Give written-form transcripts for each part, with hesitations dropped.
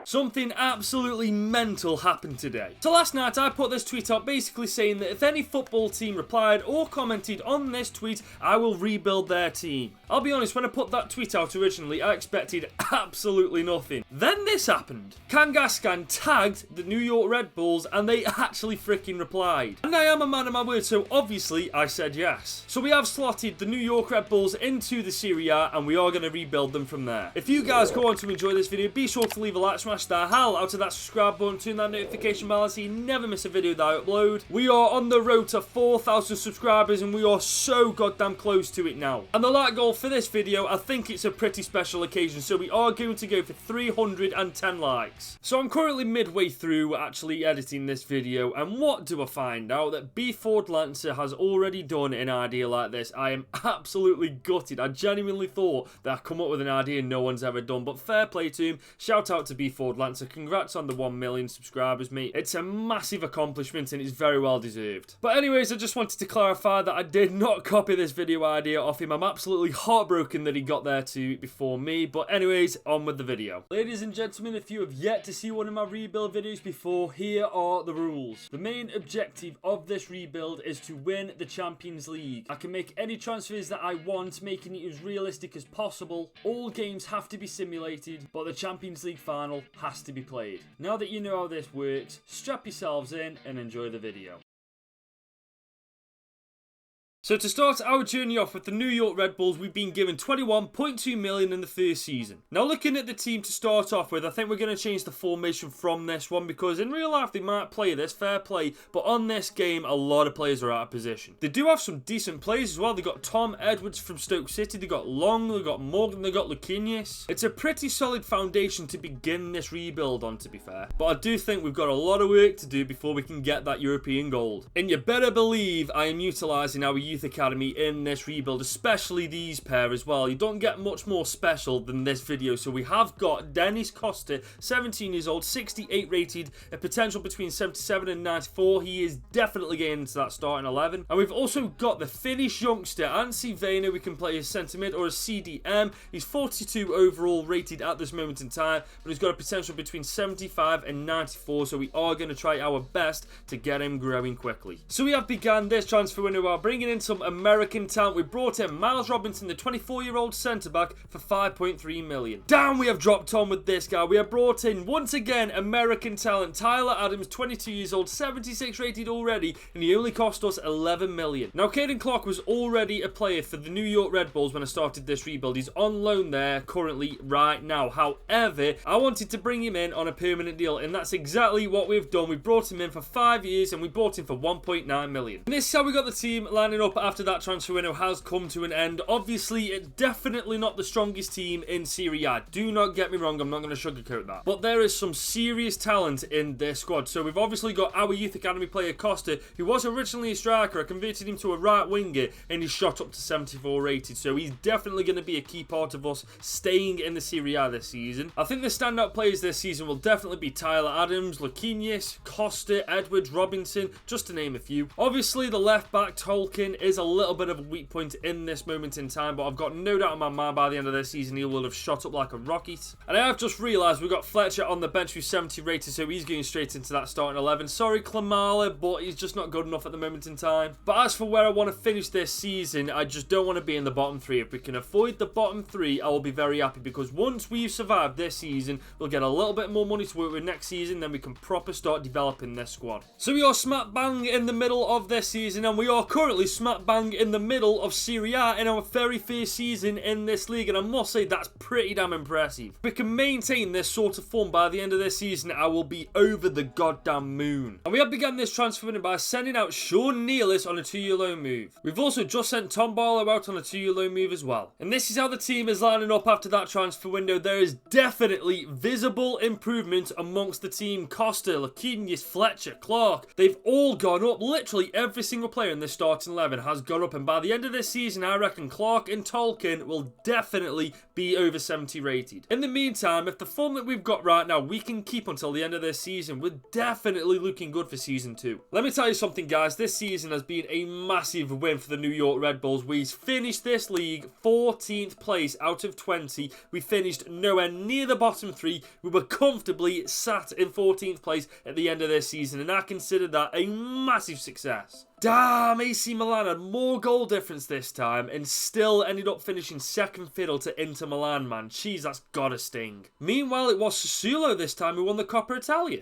Something absolutely mental happened today. So last night I put this tweet out basically saying that if any football team replied or commented on this tweet, I will rebuild their team. I'll be honest, when I put that tweet out originally, I expected absolutely nothing. Then this happened. Kangaskhan tagged the New York Red Bulls and they actually freaking replied. And I am a man of my word, so obviously I said yes. So we have slotted the New York Red Bulls into the Serie A and we are going to rebuild them from there. If you guys go on to enjoy this video, be sure to leave a like, smash the hell out of that subscribe button, turn that notification bell so you never miss a video that I upload. We are on the road to 4,000 subscribers and we are so goddamn close to it now. And the like goal for this video, I think it's a pretty special occasion, so we are going to go for 310 likes. So I'm currently midway through actually editing this video, and what do I find out? That B Ford Lancer has already done an idea like this. I am absolutely gutted. I genuinely thought that I'd come up with an idea no one's ever done, but fair play to him. Shout out to B Ford Lancer. Congrats on the 1 million subscribers, mate. It's a massive accomplishment and it's very well deserved. But anyways, I just wanted to clarify that I did not copy this video idea off him. I'm absolutely heartbroken that he got there too before me. But anyways, on with the video. Ladies and gentlemen, if you have yet to see one of my rebuild videos before, here are the rules. The main objective of this rebuild is to win the Champions League. I can make any transfers that I want, making it as realistic as possible. All games have to be simulated, but the Champions League final has to be played. Now that you know how this works, strap yourselves in and enjoy the video. So to start our journey off with the New York Red Bulls, we've been given 21.2 million in the first season. Now looking at the team to start off with, I think we're going to change the formation from this one because in real life they might play this, fair play, but on this game a lot of players are out of position. They do have some decent players as well. They got Tom Edwards from Stoke City, they got Long, they got Morgan, they got Luquinhas. It's a pretty solid foundation to begin this rebuild on, to be fair. But I do think we've got a lot of work to do before we can get that European gold. And you better believe I am utilising our youth academy in this rebuild, especially these pair as well. You don't get much more special than this video. So we have got Dennis Costa, 17 years old, 68 rated, a potential between 77 and 94. He is definitely getting into that starting 11. And we've also got the Finnish youngster Anssi Väinö. We can play as centre mid or as CDM. He's 42 overall rated at this moment in time, but he's got a potential between 75 and 94. So we are going to try our best to get him growing quickly. So we have begun this transfer window while bringing in some American talent. We brought in Miles Robinson, the 24-year-old centre-back, for 5.3 million. Damn, we have dropped on with this guy. We have brought in, once again, American talent. Tyler Adams, 22 years old, 76 rated already, and he only cost us 11 million. Now, Caden Clark was already a player for the New York Red Bulls when I started this rebuild. He's on loan there currently right now. However, I wanted to bring him in on a permanent deal, and that's exactly what we've done. We brought him in for 5 years, and we bought him for 1.9 million. And this is how we got the team lining up after that transfer window has come to an end. Obviously, it's definitely not the strongest team in Serie A. Do not get me wrong, I'm not going to sugarcoat that. But there is some serious talent in this squad. So we've obviously got our youth academy player Costa, who was originally a striker. I converted him to a right winger and he's shot up to 74 rated. So he's definitely going to be a key part of us staying in the Serie A this season. I think the standout players this season will definitely be Tyler Adams, Luquinhas, Costa, Edwards, Robinson, just to name a few. Obviously, the left back Tolkien is a little bit of a weak point in this moment in time, but I've got no doubt in my mind by the end of this season he will have shot up like a rocket. And I have just realised we've got Fletcher on the bench who's 70 rated, so he's going straight into that starting 11. Sorry Klamala, but he's just not good enough at the moment in time. But as for where I want to finish this season, I just don't want to be in the bottom 3. If we can avoid the bottom 3, I will be very happy, because once we've survived this season, we'll get a little bit more money to work with next season, then we can proper start developing this squad. So we are smack bang in the middle of this season, and we are currently smack bang in the middle of Serie A in our very first season in this league, and I must say that's pretty damn impressive. If we can maintain this sort of form by the end of this season, I will be over the goddamn moon. And we have begun this transfer window by sending out Sean Nealis on a 2-year loan move. We've also just sent Tom Barlow out on a 2-year loan move as well. And this is how the team is lining up after that transfer window. There is definitely visible improvement amongst the team. Costa, Luquinhas, Fletcher, Clark, they've all gone up. Literally every single player in this starting 11 has gone up, and by the end of this season, I reckon Clark and Tolkien will definitely be over 70 rated. In the meantime, if the form that we've got right now we can keep until the end of this season, we're definitely looking good for season 2. Let me tell you something, guys, this season has been a massive win for the New York Red Bulls. We finished this league 14th place out of 20. We finished nowhere near the bottom 3. We were comfortably sat in 14th place at the end of this season, and I consider that a massive success. Damn, AC Milan had more goal difference this time and still ended up finishing second fiddle to Inter Milan, man. Jeez, that's gotta sting. Meanwhile, it was Sassuolo this time who won the Coppa Italia.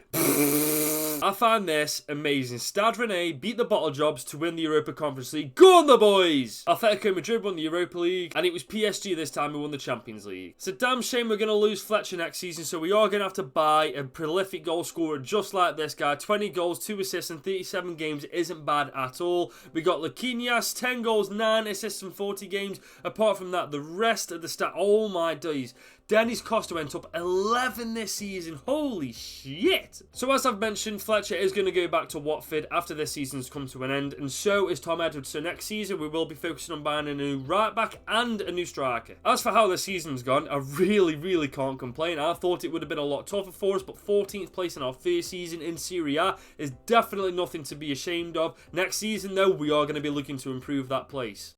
I find this amazing. Stade Rennais beat the Bottle Jobs to win the Europa Conference League. Go on the boys! Atletico Madrid won the Europa League, and it was PSG this time who won the Champions League. It's a damn shame we're going to lose Fletcher next season, so we are going to have to buy a prolific goal scorer just like this guy. 20 goals, 2 assists in 37 games isn't bad at all. We got Laquinhas, 10 goals, 9 assists in 40 games. Apart from that, the rest of the stat, oh my days. Dennis Costa went up 11 this season. Holy shit. So as I've mentioned, Fletcher is going to go back to Watford after this season's come to an end, and so is Tom Edwards. So next season we will be focusing on buying a new right back and a new striker. As for how the season's gone, I really can't complain. I thought it would have been a lot tougher for us, but 14th place in our first season in Serie A is definitely nothing to be ashamed of. Next season though, we are going to be looking to improve that place.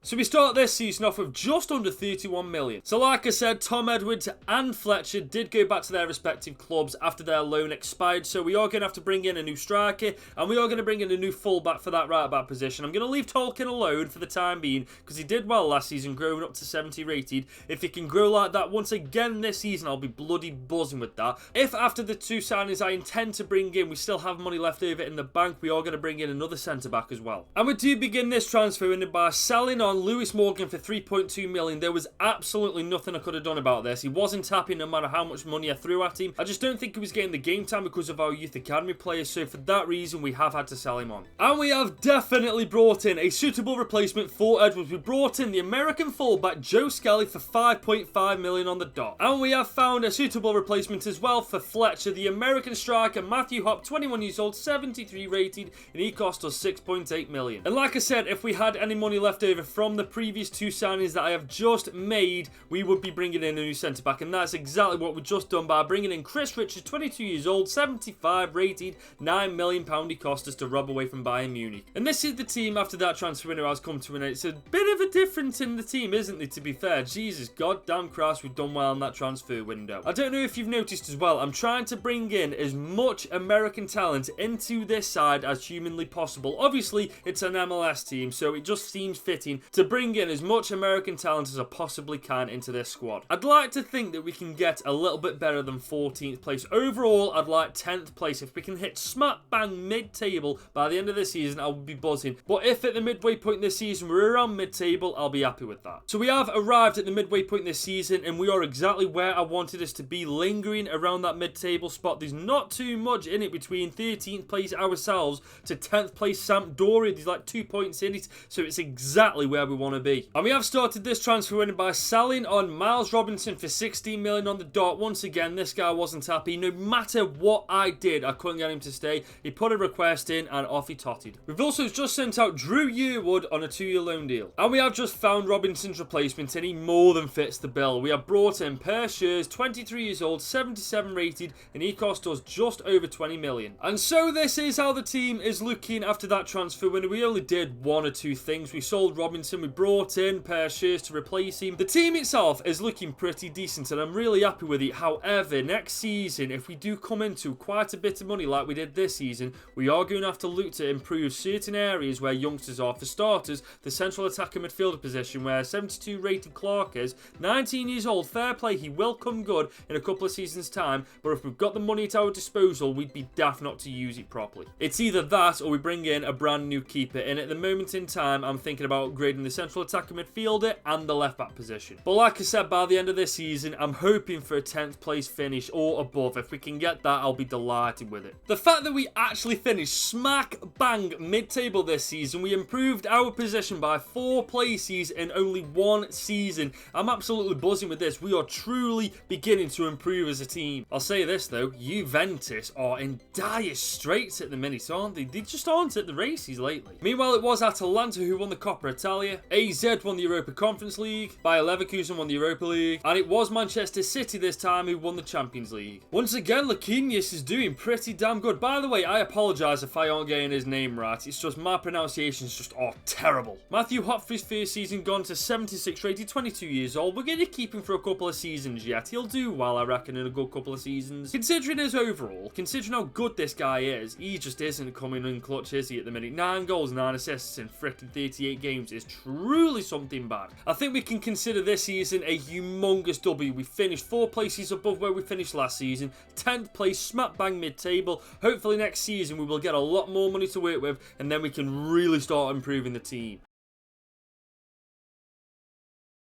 So we start this season off with just under 31 million. So like I said, Tom Edwards and Fletcher did go back to their respective clubs after their loan expired. So we are going to have to bring in a new striker, and we are going to bring in a new fullback for that right back position. I'm going to leave Tolkien alone for the time being because he did well last season, growing up to 70 rated. If he can grow like that once again this season, I'll be bloody buzzing with that. If after the 2 signings I intend to bring in, we still have money left over in the bank, we are going to bring in another centre-back as well. And we do begin this transfer window by selling on Lewis Morgan for 3.2 million. There was absolutely nothing I could have done about this. He wasn't happy no matter how much money I threw at him. I just don't think he was getting the game time because of our youth academy players, so for that reason we have had to sell him on. And we have definitely brought in a suitable replacement for Edwards. We brought in the American fullback Joe Skelly for 5.5 million on the dot. And we have found a suitable replacement as well for Fletcher, the American striker Matthew Hopp, 21 years old, 73 rated, and he cost us 6.8 million. And like I said, if we had any money left over from the previous 2 signings that I have just made, we would be bringing in a new centre-back, and that's exactly what we've just done by bringing in Chris Richards, 22 years old, 75 rated, £9 million he cost us to rob away from Bayern Munich. And this is the team after that transfer window has come to an end. It's a bit of a difference in the team, isn't it, to be fair? Jesus, goddamn Christ, we've done well in that transfer window. I don't know if you've noticed as well, I'm trying to bring in as much American talent into this side as humanly possible. Obviously, it's an MLS team, so it just seems fitting to bring in as much American talent as I possibly can into this squad. I'd like to think that we can get a little bit better than 14th place. Overall, I'd like 10th place. If we can hit smack bang mid-table by the end of the season, I would be buzzing. But if at the midway point this season we're around mid-table, I'll be happy with that. So we have arrived at the midway point this season, and we are exactly where I wanted us to be, lingering around that mid-table spot. There's not too much in it between 13th place ourselves to 10th place Sampdoria. There's like 2 points in it, so it's exactly where we want to be. And we have started this transfer window by selling on Miles Robinson for 16 million on the dot. Once again, this guy wasn't happy. No matter what I did, I couldn't get him to stay. He put a request in and off he totted. We've also just sent out Drew Yearwood on a 2-year loan deal. And we have just found Robinson's replacement, and he more than fits the bill. We have brought in Per Schurz, 23 years old, 77 rated, and he cost us just over 20 million. And so this is how the team is looking after that transfer window. We only did 1 or 2 things. We sold Robinson, we brought in Per Schurz to replace him. The team itself is looking pretty decent, and I'm really happy with it. However, next season, if we do come into quite a bit of money like we did this season, we are going to have to look to improve certain areas where youngsters are. For starters, the central attacker midfielder position, where 72 rated Clark is, 19 years old, fair play, he will come good in a couple of seasons time, but if we've got the money at our disposal, we'd be daft not to use it properly. It's either that or we bring in a brand new keeper, and at the moment in time, I'm thinking about upgrading played in the central attacking midfielder and the left back position. But like I said, by the end of this season, I'm hoping for a 10th place finish or above. If we can get that, I'll be delighted with it. The fact that we actually finished smack bang mid-table this season, we improved our position by 4 places in only 1 season. I'm absolutely buzzing with this. We are truly beginning to improve as a team. I'll say this though, Juventus are in dire straits at the minute, aren't they? They just aren't at the races lately. Meanwhile, it was Atalanta who won the Coppa Italia, AZ won the Europa Conference League, Bayer Leverkusen won the Europa League, and it was Manchester City this time who won the Champions League. Once again, Laquinhas is doing pretty damn good. By the way, I apologise if I aren't getting his name right. It's just my pronunciations just are terrible. Matthew Hopfrey's first season gone to 76 rated, 22 years old. We're going to keep him for a couple of seasons yet. He'll do well, I reckon, in a good couple of seasons. Considering his overall, considering how good this guy is, he just isn't coming in clutch, is he, at the minute? 9 goals, 9 assists in frickin' 38 games is truly something bad. I think we can consider this season a humongous W. We finished 4 places above where we finished last season, 10th place, smack bang mid-table. Hopefully next season we will get a lot more money to work with, and then we can really start improving the team.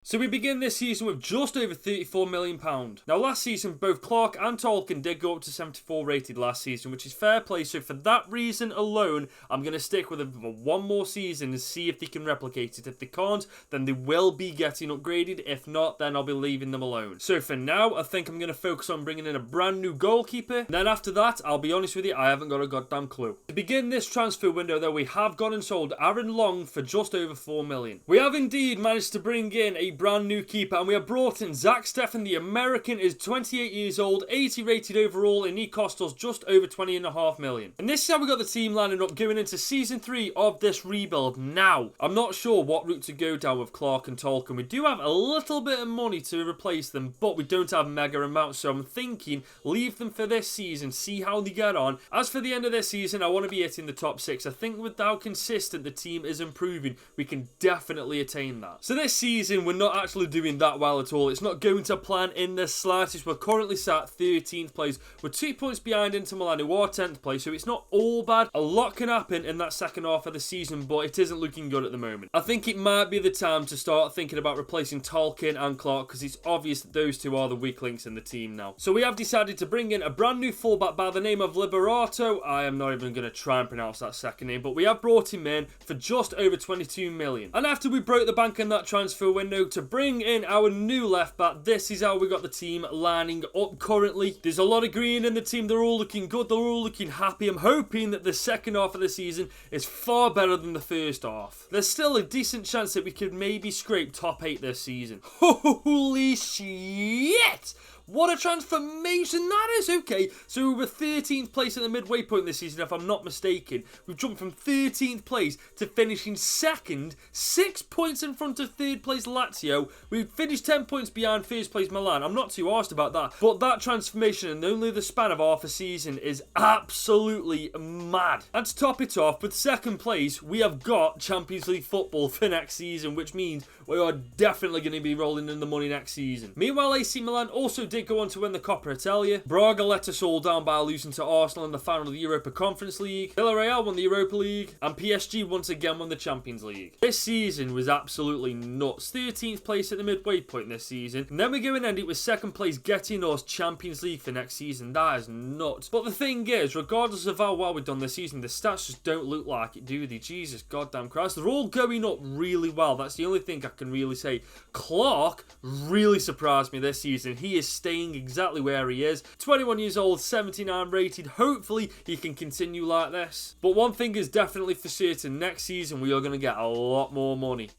So we begin this season with just over £34 million. Now last season, both Clark and Tolkien did go up to 74 rated last season, which is fair play. So for that reason alone, I'm going to stick with them for 1 more season and see if they can replicate it. If they can't, then they will be getting upgraded. If not, then I'll be leaving them alone. So for now, I think I'm going to focus on bringing in a brand new goalkeeper. And then after that, I'll be honest with you, I haven't got a goddamn clue. To begin this transfer window though, we have gone and sold Aaron Long for just over £4 million. We have indeed managed to bring in a brand new keeper, and we have brought in Zach Steffen. The American is 28 years old, 80 rated overall, and he cost us just over $20.5 million. And this is how we got the team lining up going into season 3 of this rebuild. Now, I'm not sure what route to go down with Clark and Tolkien. We do have a little bit of money to replace them, but we don't have mega amounts, so I'm thinking leave them for this season, see how they get on. As for the end of this season, I want to be hitting the top 6. I think with how consistent the team is improving, we can definitely attain that. So this season, we're not actually doing that well at all. It's not going to plan in the slightest. We're currently sat 13th place. We're 2 points behind Inter Milan, who are 10th place, so it's not all bad. A lot can happen in that second half of the season, but it isn't looking good at the moment. I think it might be the time to start thinking about replacing Tolkien and Clark, because it's obvious that those two are the weak links in the team now. So we have decided to bring in a brand new fullback by the name of Liberato. I am not even going to try and pronounce that second name, but we have brought him in for just over 22 million. And after we broke the bank in that transfer window to bring in our new left back, this is how we got the team lining up currently. There's a lot of green in the team. They're all looking good. They're all looking happy. I'm hoping that the second half of the season is far better than the first half. There's still a decent chance that we could maybe scrape top 8 this season. Holy shit! What a transformation that is. Okay, so we were 13th place at the midway point this season, if I'm not mistaken. We've jumped from 13th place to finishing second, 6 points in front of third place Lazio. We've finished 10 points behind first place Milan. I'm not too arsed about that. But that transformation in only the span of half a season is absolutely mad. And to top it off, with second place, we have got Champions League football for next season, which means we are definitely going to be rolling in the money next season. Meanwhile, AC Milan also did go on to win the Coppa Italia. Braga let us all down by losing to Arsenal in the final of the Europa Conference League. Villarreal won the Europa League, and PSG once again won the Champions League. This season was absolutely nuts. 13th place at the midway point this season, and then we go and end it with second place getting us Champions League for next season. That is nuts. But the thing is, regardless of how well we've done this season, the stats just don't look like it, do they? Jesus goddamn Christ. They're all going up really well. That's the only thing I can really say. Clark really surprised me this season. He is staying exactly where he is. 21 years old, 79 rated. Hopefully he can continue like this. But one thing is definitely for certain, next season we are going to get a lot more money.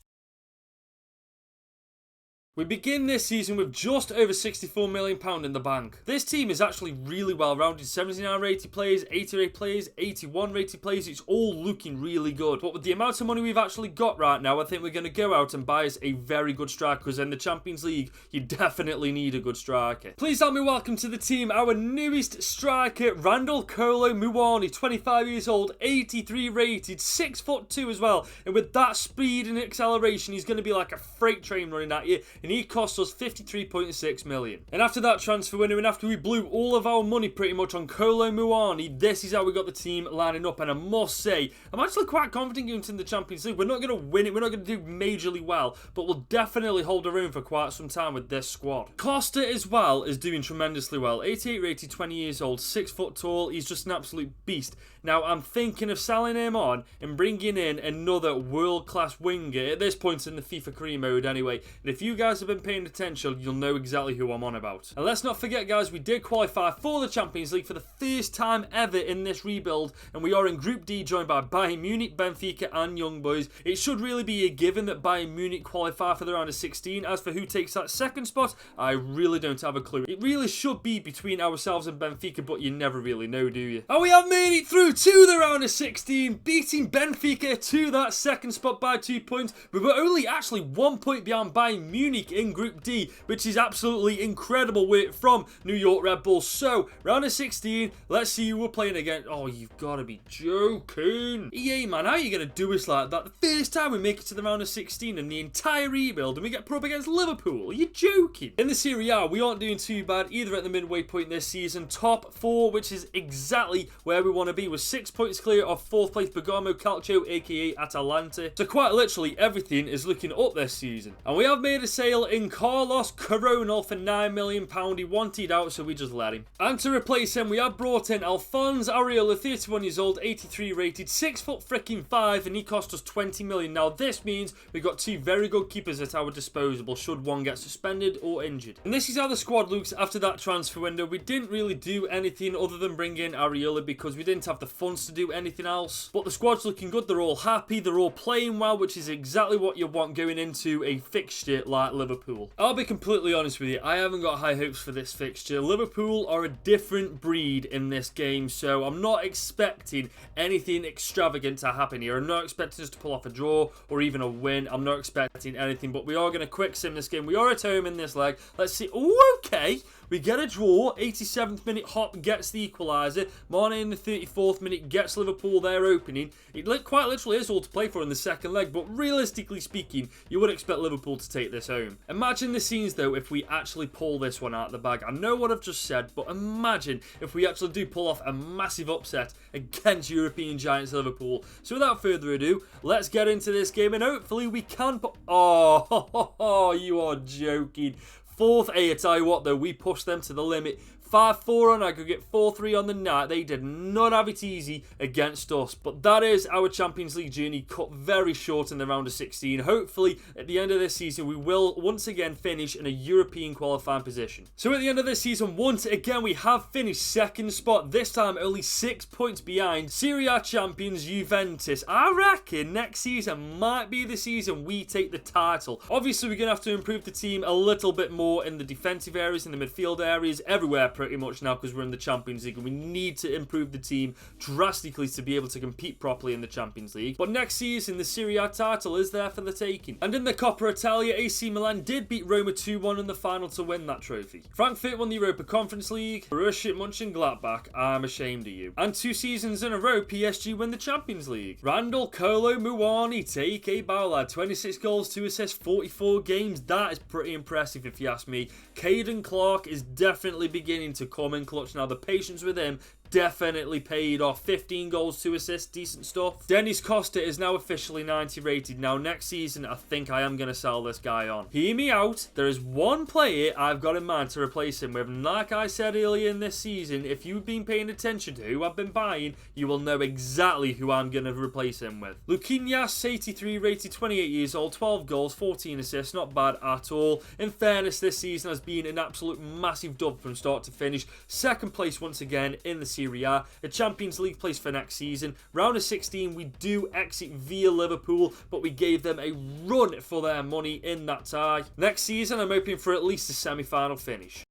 We begin this season with just over £64 million in the bank. This team is actually really well rounded. 79 rated players, 88 players, 81 rated players. It's all looking really good. But with the amount of money we've actually got right now, I think we're going to go out and buy us a very good striker, because in the Champions League, you definitely need a good striker. Please help me welcome to the team our newest striker, Randall Kolo Muani, 25 years old, 83 rated, 6'2" as well. And with that speed and acceleration, he's going to be like a freight train running at you. and he cost us 53.6 million. And after that transfer window, and after we blew all of our money pretty much on Kolo Muani, this is how we got the team lining up. And I must say, I'm actually quite confident going into the Champions League. We're not going to win it, we're not going to do majorly well, but we'll definitely hold our own for quite some time with this squad. Costa as well is doing tremendously well. 88 rated, 20 years old, 6 foot tall. He's just an absolute beast. Now I'm thinking of selling him on and bringing in another world-class winger at this point in the FIFA career mode anyway. And if you guys have been paying attention, you'll know exactly who I'm on about. And let's not forget, guys, we did qualify for the Champions League for the first time ever in this rebuild, and we are in Group D, joined by Bayern Munich, Benfica and Young Boys. It should really be a given that Bayern Munich qualify for the round of 16. As for who takes that second spot, I really don't have a clue. It really should be between ourselves and Benfica, but you never really know, do you? And we have made it through to the round of 16, beating Benfica to that second spot by 2 points. We were only actually 1 point behind Bayern Munich in Group D, which is absolutely incredible work from New York Red Bulls. So, round of 16, let's see who we're playing against. Oh, you've got to be joking. EA, man, how are you going to do us like that? The first time we make it to the round of 16 in the entire rebuild, and we get put up against Liverpool. Are you joking? In the Serie A, we aren't doing too bad either at the midway point this season. Top 4, which is exactly where we want to be, with 6 points clear of 4th place Bergamo Calcio, aka Atalanta. So quite literally everything is looking up this season. And we have made a sale in Carlos Coronel for £9 million. He wanted out, so we just let him. And to replace him, we have brought in Alphonse Areola, 31 years old, 83 rated, 6 foot freaking 5, and he cost us 20 million. Now this means we've got 2 very good keepers at our disposal should one get suspended or injured. And this is how the squad looks after that transfer window. We didn't really do anything other than bring in Areola because we didn't have the funds to do anything else. But the squad's looking good, they're all happy, they're all playing well, which is exactly what you want going into a fixture like Liverpool. I'll be completely honest with you, I haven't got high hopes for this fixture. Liverpool are a different breed in this game, so I'm not expecting anything extravagant to happen here. I'm not expecting us to pull off a draw or even a win. I'm not expecting anything, but we are going to quick sim this game. We are at home in this leg. Let's see. Oh, okay. We get a draw. 87th minute, Hop gets the equaliser. Mane in the 34th minute gets Liverpool their opening. It quite literally is all to play for in the second leg, but realistically speaking, you would expect Liverpool to take this home. Imagine the scenes, though, if we actually pull this one out of the bag. I know what I've just said, but imagine if we actually do pull off a massive upset against European giants Liverpool. So without further ado, let's get into this game, and hopefully we can put... Oh, you are joking. 4th, I tell you what though, we pushed them to the limit. 5-4 on aggregate, 4-3 on the night. They did not have it easy against us. But that is our Champions League journey cut very short in the round of 16. Hopefully, at the end of this season, we will once again finish in a European qualifying position. So at the end of this season, once again, we have finished second spot. This time, only 6 points behind Serie A champions Juventus. I reckon next season might be the season we take the title. Obviously, we're going to have to improve the team a little bit more in the defensive areas, in the midfield areas, everywhere pretty much now, because we're in the Champions League and we need to improve the team drastically to be able to compete properly in the Champions League. But next season, the Serie A title is there for the taking. And in the Coppa Italia, AC Milan did beat Roma 2-1 in the final to win that trophy. Frankfurt won the Europa Conference League. Borussia Mönchengladbach, I'm ashamed of you. And 2 seasons in a row, PSG win the Champions League. Randall Kolo Muani take a bow lad, 26 goals, 2 assists, 44 games. That is pretty impressive if you ask me. Caden Clark is definitely beginning to come in clutch now. The patience with him definitely paid off. 15 goals, 2 assists, decent stuff. Dennis Costa is now officially 90 rated. Now next season, I think I am going to sell this guy on. Hear me out. There is one player I've got in mind to replace him with. And like I said earlier in this season, if you've been paying attention to who I've been buying, you will know exactly who I'm going to replace him with. Luquinhas, 83 rated, 28 years old, 12 goals, 14 assists, not bad at all. In fairness, this season has been an absolute massive dub from start to finish. Second place once again in the Serie A, a Champions League place for next season. Round of 16, we do exit via Liverpool, but we gave them a run for their money in that tie. Next season, I'm hoping for at least a semi-final finish.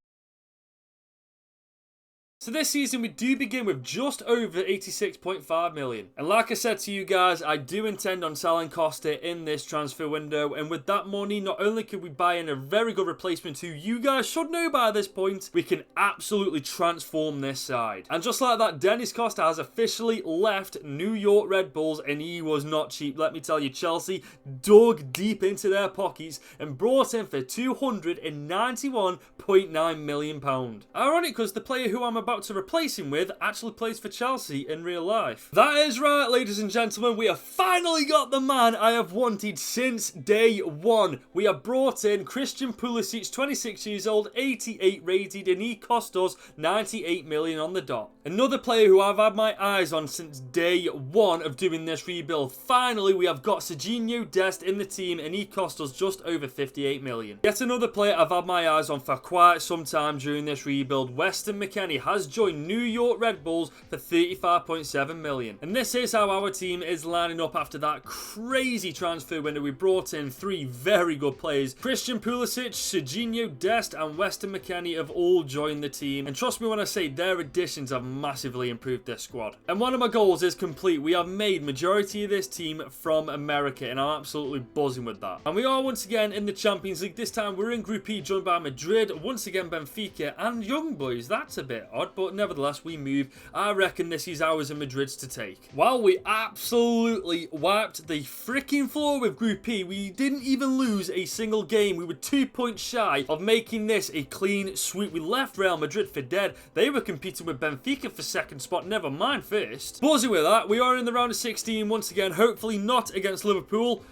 So this season we do begin with just over 86.5 million. And like I said to you guys, I do intend on selling Costa in this transfer window, and with that money not only could we buy in a very good replacement who you guys should know by this point, we can absolutely transform this side. And just like that, Dennis Costa has officially left New York Red Bulls, and he was not cheap. Let me tell you, Chelsea dug deep into their pockets and brought him for £291.9 million. Ironic, because the player who I'm about to replace him with actually plays for Chelsea in real life. That is right, ladies and gentlemen, we have finally got the man I have wanted since day one. We have brought in Christian Pulisic, 26 years old, 88 rated, and he cost us 98 million on the dot. Another player who I've had my eyes on since day one of doing this rebuild. Finally, we have got Serginho Dest in the team, and he cost us just over 58 million. Yet another player I've had my eyes on for quite some time during this rebuild. Weston McKennie has joined New York Red Bulls for 35.7 million. And this is how our team is lining up after that crazy transfer window. We brought in three very good players. Christian Pulisic, Serginho Dest, and Weston McKennie have all joined the team. And trust me when I say their additions have massively improved this squad. And one of my goals is complete. We have made majority of this team from America, and I'm absolutely buzzing with that. And we are once again in the Champions League. This time we're in Group E, joined by Madrid, once again Benfica, and Young Boys. That's a bit odd, but nevertheless we move. I reckon this is ours and Madrid's to take. While we absolutely wiped the freaking floor with Group E, we didn't even lose a single game. We were 2 points shy of making this a clean sweep. We left Real Madrid for dead. They were competing with Benfica for second spot, never mind first. Buzzing with that, we are in the round of 16 once again, hopefully not against Liverpool.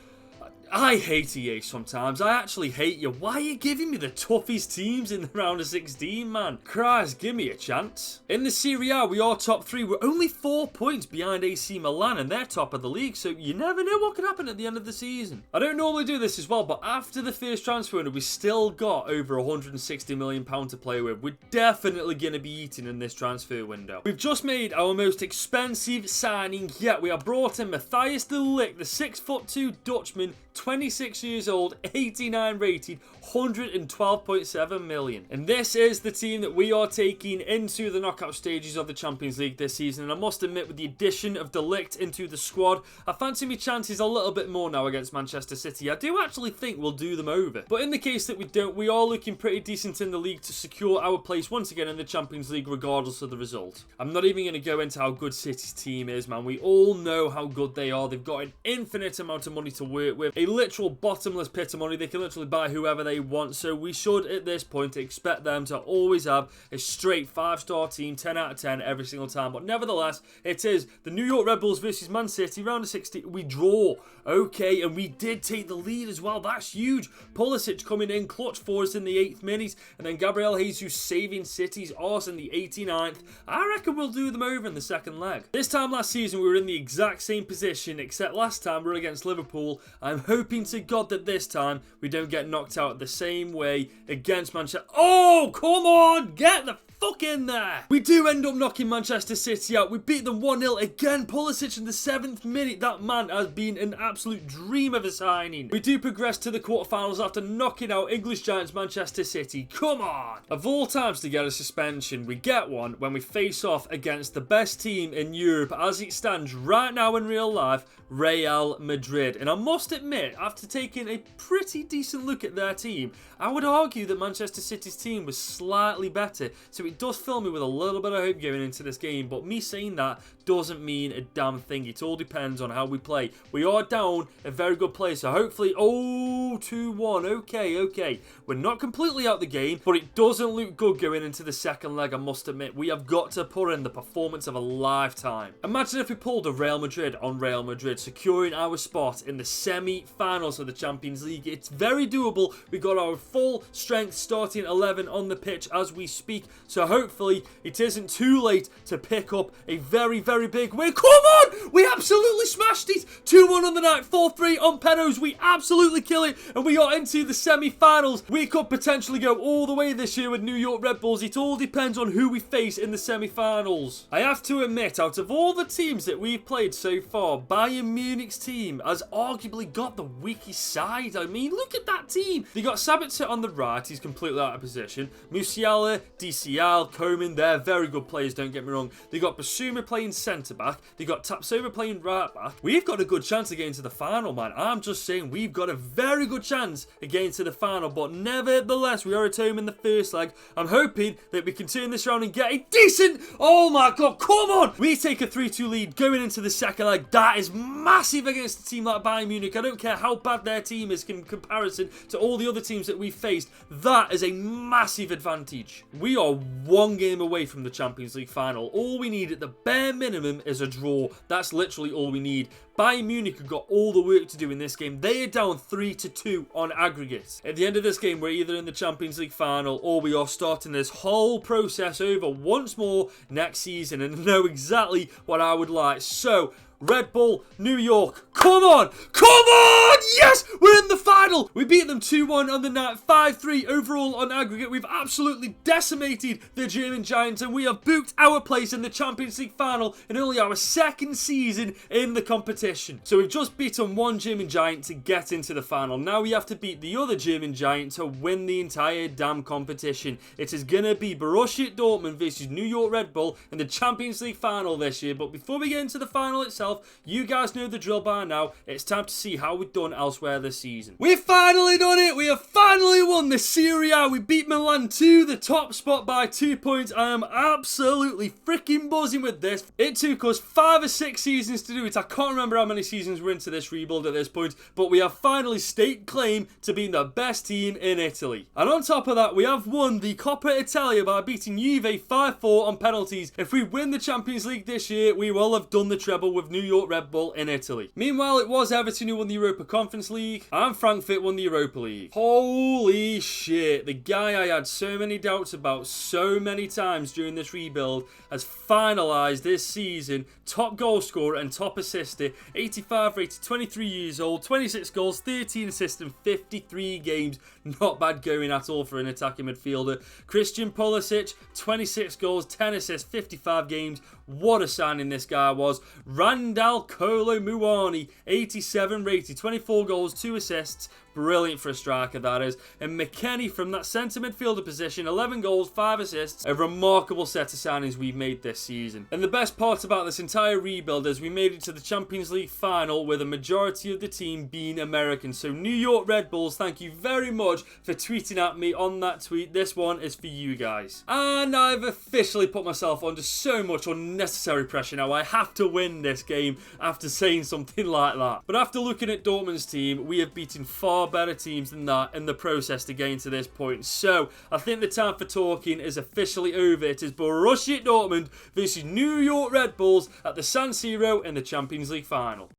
I hate EA sometimes. I actually hate you. Why are you giving me the toughest teams in the round of 16, man? Christ, give me a chance. In the Serie A, we are top 3. We're only 4 points behind AC Milan, and they're top of the league, so you never know what could happen at the end of the season. I don't normally do this as well, but after the first transfer window, we still got over £160 million to play with. We're definitely going to be eating in this transfer window. We've just made our most expensive signing yet. We have brought in Matthias de Ligt, the 6'2" Dutchman, 26 years old, 89 rated, 112.7 million. And this is the team that we are taking into the knockout stages of the Champions League this season. And I must admit, with the addition of De Ligt into the squad, I fancy my chances a little bit more now against Manchester City. I do actually think we'll do them over. But in the case that we don't, we are looking pretty decent in the league to secure our place once again in the Champions League regardless of the result. I'm not even going to go into how good City's team is, man. We all know how good they are. They've got an infinite amount of money to work with. A literal bottomless pit of money. They can literally buy whoever they want, so we should at this point expect them to always have a straight 5-star team, 10 out of 10 every single time. But nevertheless, it is the New York Red Bulls versus Man City, round of 60. We draw, okay, and we did take the lead as well. That's huge. Pulisic coming in clutch for us in the 8th minute, and then Gabriel Jesus saving City's arse in the 89th. I reckon we'll do them over in the second leg. This time last season we were in the exact same position, except last time we were against Liverpool. I'm hoping to God that this time we don't get knocked out the same way against Manchester. Oh, come on, get the fuck in there. We do end up knocking Manchester City out. We beat them 1-0 again. Pulisic in the 7th minute. That man has been an absolute dream of a signing. We do progress to the quarterfinals after knocking out English giants Manchester City. Come on. Of all times to get a suspension, we get one when we face off against the best team in Europe as it stands right now in real life, Real Madrid. And I must admit, after taking a pretty decent look at their team, I would argue that Manchester City's team was slightly better. So it does fill me with a little bit of hope going into this game. But me saying that doesn't mean a damn thing. It all depends on how we play. We are down a very good play. So hopefully, oh, 2-1. Okay. We're not completely out the game, but it doesn't look good going into the second leg, I must admit. We have got to put in the performance of a lifetime. Imagine if we pulled a Real Madrid on Real Madrid, securing our spot in the semi-finals of the Champions League. It's very doable. We got our full strength starting 11 on the pitch as we speak. So hopefully it isn't too late to pick up a very, very big win. Come on! We absolutely smashed it. 2-1 on the night, 4-3 on penalties. We absolutely kill it. And we are into the semi-finals. We could potentially go all the way this year with New York Red Bulls. It all depends on who we face in the semi-finals. I have to admit, out of all the teams that we've played so far, Bayern Munich's team has arguably got the weakest side. I mean, look at that team. They got Sabitzer on the right. He's completely out of position. Musiala, DCI, Kyle Coman. They're very good players, don't get me wrong. They got Basuma playing centre-back. They got Tapsova playing right-back. We've got a good chance of getting to the final, man. I'm just saying we've got a very good chance of getting to the final, but nevertheless, we are at home in the first leg. I'm hoping that we can turn this around and get a decent... Oh my God, come on! We take a 3-2 lead going into the second leg. That is massive against a team like Bayern Munich. I don't care how bad their team is in comparison to all the other teams that we've faced. That is a massive advantage. We are one game away from the Champions League final. All we need at the bare minimum is a draw. That's literally all we need. Bayern Munich have got all the work to do in this game. They are down 3-2 on aggregate. At the end of this game, we're either in the Champions League final or we are starting this whole process over once more next season, and I know exactly what I would like. So, Red Bull, New York, come on! Come on! Yes! We're in the final! We beat them 2-1 on the night, 5-3 overall on aggregate. We've absolutely decimated the German Giants and we have booked our place in the Champions League final in only our second season in the competition. So we've just beaten one German Giant to get into the final. Now we have to beat the other German Giant to win the entire damn competition. It is going to be Borussia Dortmund versus New York Red Bull in the Champions League final this year. But before we get into the final itself, you guys know the drill by now. It's time to see how we've done elsewhere this season. We've finally done it. We have finally won the Serie A. We beat Milan to the top spot by 2 points. I am absolutely freaking buzzing with this. It took us 5 or 6 seasons to do it. I can't remember how many seasons we're into this rebuild at this point, but we have finally staked claim to being the best team in Italy. And on top of that, we have won the Coppa Italia by beating Juve 5-4 on penalties. If we win the Champions League this year, we will have done the treble with New York Red Bull in Italy. Meanwhile, it was Everton who won the Europa Conference League and Frankfurt won the Europa League. Holy shit, the guy I had so many doubts about so many times during this rebuild has finalised this season top goal scorer and top assister, 85 rated, 23 years old, 26 goals, 13 assists in 53 games. Not bad going at all for an attacking midfielder. Christian Pulisic, 26 goals, 10 assists, 55 games. What a signing this guy was. Randall Kolo Muani, 87 rated, 24 goals, 2 assists. Brilliant for a striker, that is. And McKennie from that centre midfielder position, 11 goals, 5 assists. A remarkable set of signings we've made this season. And the best part about this entire rebuild is we made it to the Champions League final with a majority of the team being American. So New York Red Bulls, thank you very much for tweeting at me on that tweet. This one is for you guys. And I've officially put myself under so much unnecessary pressure now. I have to win this game after saying something like that. But after looking at Dortmund's team, we have beaten far better teams than that in the process to gain to this point. So I think the time for talking is officially over. It is Borussia Dortmund versus New York Red Bulls at the San Siro in the Champions League final.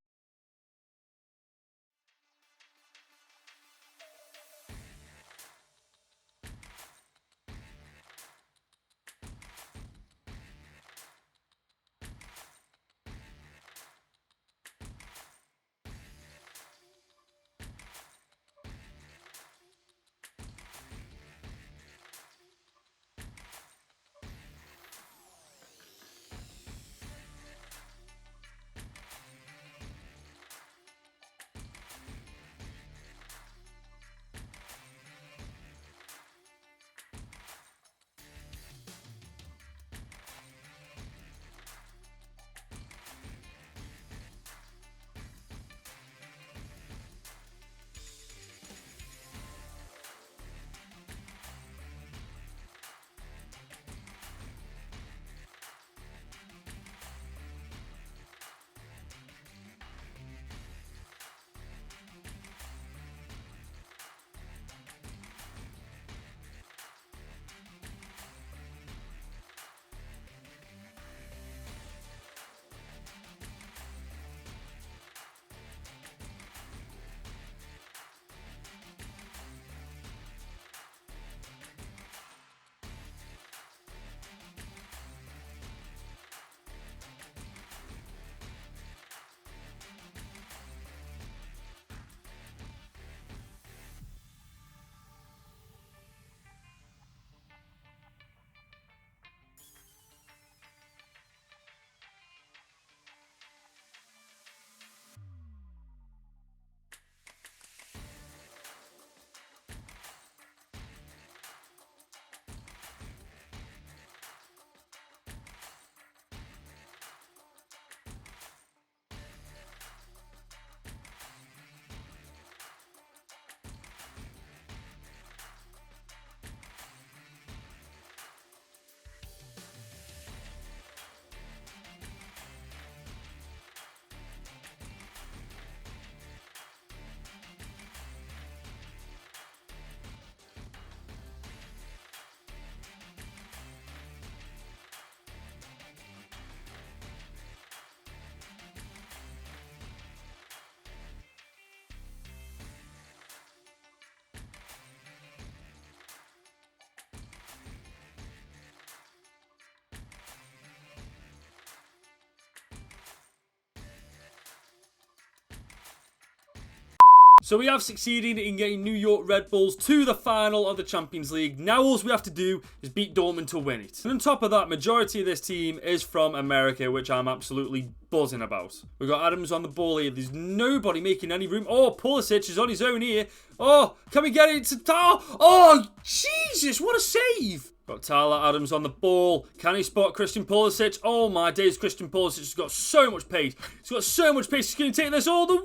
So we have succeeded in getting New York Red Bulls to the final of the Champions League. Now all we have to do is beat Dortmund to win it. And on top of that, majority of this team is from America, which I'm absolutely buzzing about. We've got Adams on the ball here. There's nobody making any room. Oh, Pulisic is on his own here. Oh, can we get it to... Oh, Jesus, what a save! Got Tyler Adams on the ball. Can he spot Christian Pulisic? Oh my days, Christian Pulisic has got so much pace. He's got so much pace. He's going to take this all the way.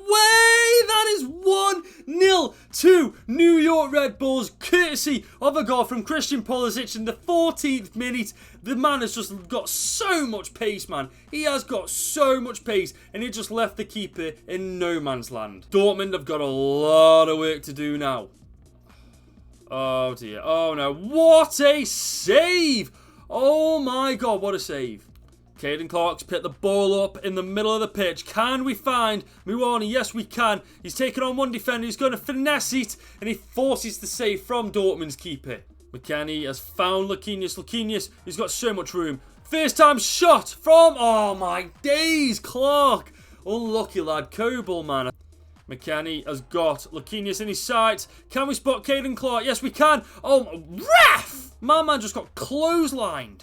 That is 1-0 to New York Red Bulls, courtesy of a goal from Christian Pulisic in the 14th minute. The man has just got so much pace, man. He has got so much pace, and he just left the keeper in no man's land. Dortmund have got a lot of work to do now. Oh dear, oh no, what a save! Oh my god, what a save. Caden Clark's picked the ball up in the middle of the pitch. Can we find Muani? Yes, we can. He's taken on one defender, he's going to finesse it, and he forces the save from Dortmund's keeper. McKennie has found Luquinhas. Luquinhas, he's got so much room. First time shot from, oh my days, Clark. Unlucky lad, Coble, man. McKennie has got Luquinhas in his sights. Can we spot Caden Clark? Yes, we can. Oh, ref! My man just got clotheslined.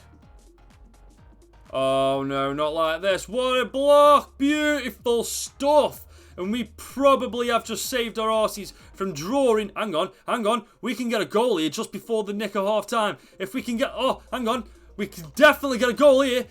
Oh, no, not like this. What a block. Beautiful stuff. And we probably have just saved our arses from drawing. Hang on. We can get a goal here just before the nick of half time. If we can get... Oh, hang on. We can definitely get a goal here.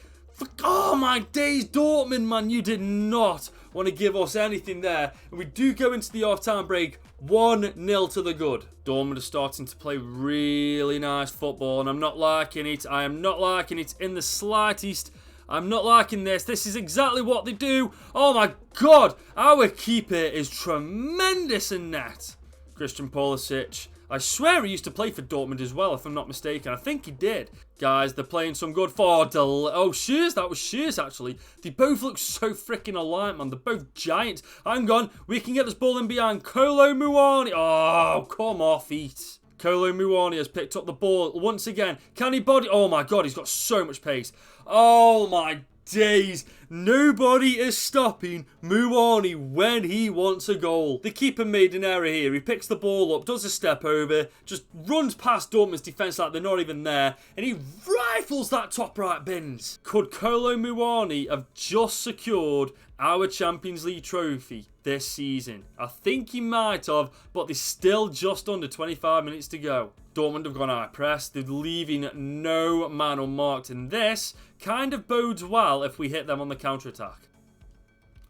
Oh, my days, Dortmund, man. You did not want to give us anything there. And we do go into the half-time break 1-0 to the good. Dortmund are starting to play really nice football, and I'm not liking it. I am not liking it in the slightest. I'm not liking this. This is exactly what they do. Oh my god, our keeper is tremendous in net. Christian Pulisic. I swear he used to play for Dortmund as well, if I'm not mistaken. I think he did. Guys, they're playing some good for... Oh, Shears. That was Shears, actually. They both look so freaking alike, man. They're both giants. Hang on. We can get this ball in behind. Kolo Muani. Oh, come off, eat. Kolo Muani has picked up the ball once again. Can he body... Oh, my God. He's got so much pace. Oh, my days. Nobody is stopping Muani when he wants a goal. The keeper made an error here. He picks the ball up, does a step over, just runs past Dortmund's defence like they're not even there, and he rifles that top right bins. Could Kolo Muani have just secured our Champions League trophy this season? I think he might have, but there's still just under 25 minutes to go. Dortmund have gone high press. They're leaving no man unmarked, and this kind of bodes well if we hit them on the counter-attack.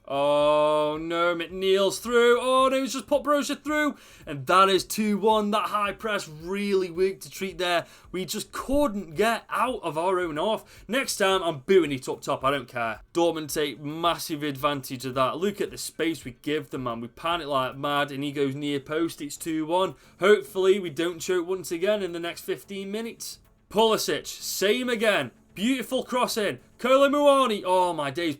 Oh no, McNeil's through. Oh no, he's just put Brosia through. And that is 2-1. That high press really worked to treat there. We just couldn't get out of our own half. Next time, I'm booing it up top. I don't care. Dortmund take massive advantage of that. Look at the space we give them, man. We panic like mad and he goes near post. It's 2-1. Hopefully, we don't choke once again in the next 15 minutes. Pulisic, same again. Beautiful cross in. Kolo Muani. Oh my days.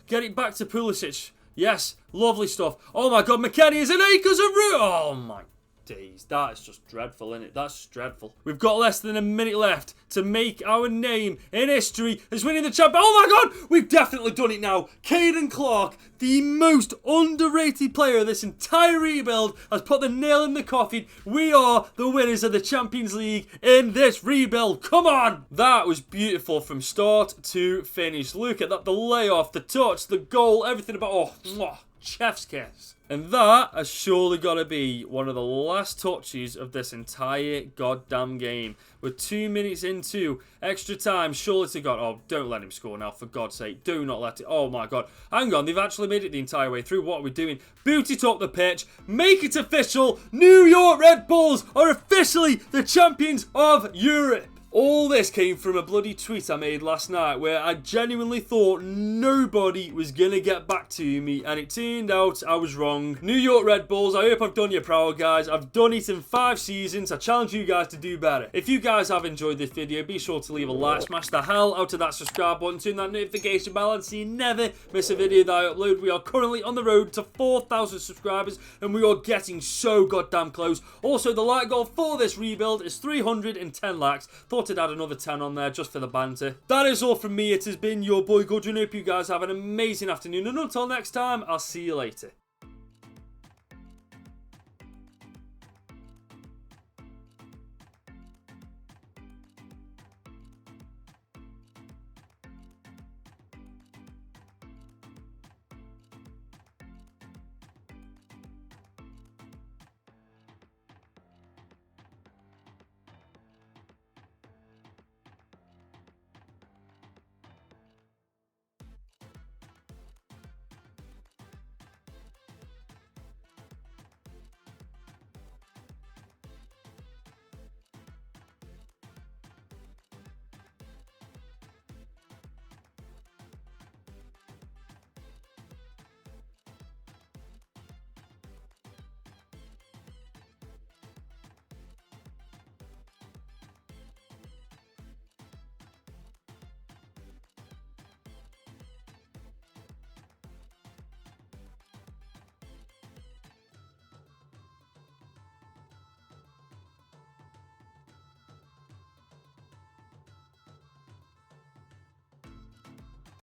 Get it back to Pulisic. Yes, lovely stuff. Oh my god, McKennie is an acres of root. Oh my days. That is just dreadful, isn't it? That's just dreadful. We've got less than a minute left to make our name in history as winning the champion. Oh my god, we've definitely done it now. Caden Clark, the most underrated player of this entire rebuild, has put the nail in the coffin. We are the winners of the Champions League in this rebuild. Come on. That was beautiful from start to finish. Look at that. The layoff, the touch, the goal, everything about... Oh, chef's kiss. And that has surely got to be one of the last touches of this entire goddamn game. We're 2 minutes into extra time. Surely to God. Oh, don't let him score now, for God's sake. Do not let it. Oh, my God. Hang on. They've actually made it the entire way through. What are we doing? Boot it up the pitch. Make it official. New York Red Bulls are officially the champions of Europe. All this came from a bloody tweet I made last night where I genuinely thought nobody was going to get back to me, and it turned out I was wrong. New York Red Bulls, I hope I've done you proud, guys. I've done it in 5 seasons. I challenge you guys to do better. If you guys have enjoyed this video, be sure to leave a like, smash the hell out of that subscribe button, turn that notification bell on so you never miss a video that I upload. We are currently on the road to 4,000 subscribers, and we are getting so goddamn close. Also, the like goal for this rebuild is 310 likes. Thought I'd add another 10 on there just for the banter. That is all from me. It has been your boy Gudrun. Hope you guys have an amazing afternoon, and until next time, I'll see you later.